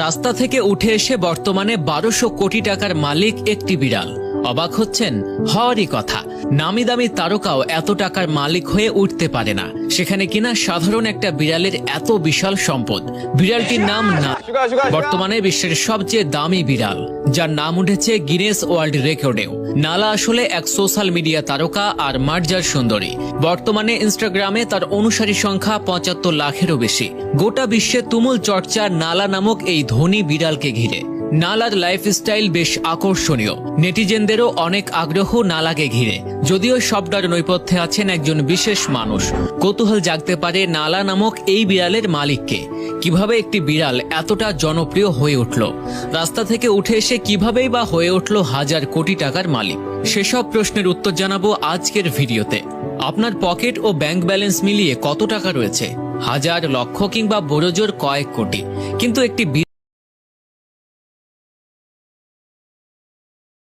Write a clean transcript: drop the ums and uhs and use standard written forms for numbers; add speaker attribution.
Speaker 1: রাস্তা থেকে উঠে এসে বর্তমানে ১২০০ কোটি টাকার মালিক একটি বিড়াল। অবাক হচ্ছেন? হওয়ারই কথা। নামি দামি তারকাও এত টাকার মালিক হয়ে উঠতে পারে না, সেখানে কিনা সাধারণ একটা বিড়ালের এত বিশাল সম্পদ। বিড়ালটির নাম না বর্তমানে বিশ্বের সবচেয়ে দামি বিড়াল, যার নাম উঠেছে গিনেস ওয়ার্ল্ড রেকর্ডেও। নালা আসলে এক সোশ্যাল মিডিয়া তারকা আর মার্জার সুন্দরী। বর্তমানে ইনস্টাগ্রামে তার অনুসারী সংখ্যা ৭৫ লাখেরও বেশি। গোটা বিশ্বে তুমুল চর্চা নালা নামক এই ধনী বিড়ালকে ঘিরে। নালার লাইফস্টাইল বেশ আকর্ষণীয়, নেটিজেনদেরও অনেক আগ্রহ নালাকে ঘিরে। যদিও সবটার নৈপথ্যে আছেন একজন বিশেষ মানুষ। কৌতূহল জাগতে পারে নালা নামক এই বিড়ালের মালিককে। কিভাবে একটি বিড়াল এতটা জনপ্রিয় হয়ে উঠল? রাস্তা থেকে উঠে এসে কিভাবেই বা হয়ে উঠল হাজার কোটি টাকার মালিক? সেসব প্রশ্নের উত্তর জানাবো আজকের ভিডিওতে। আপনার পকেট ও ব্যাংক ব্যালেন্স মিলিয়ে কত টাকা রয়েছে? হাজার, লক্ষ কিংবা বড়জোর কয়েক কোটি। কিন্তু একটি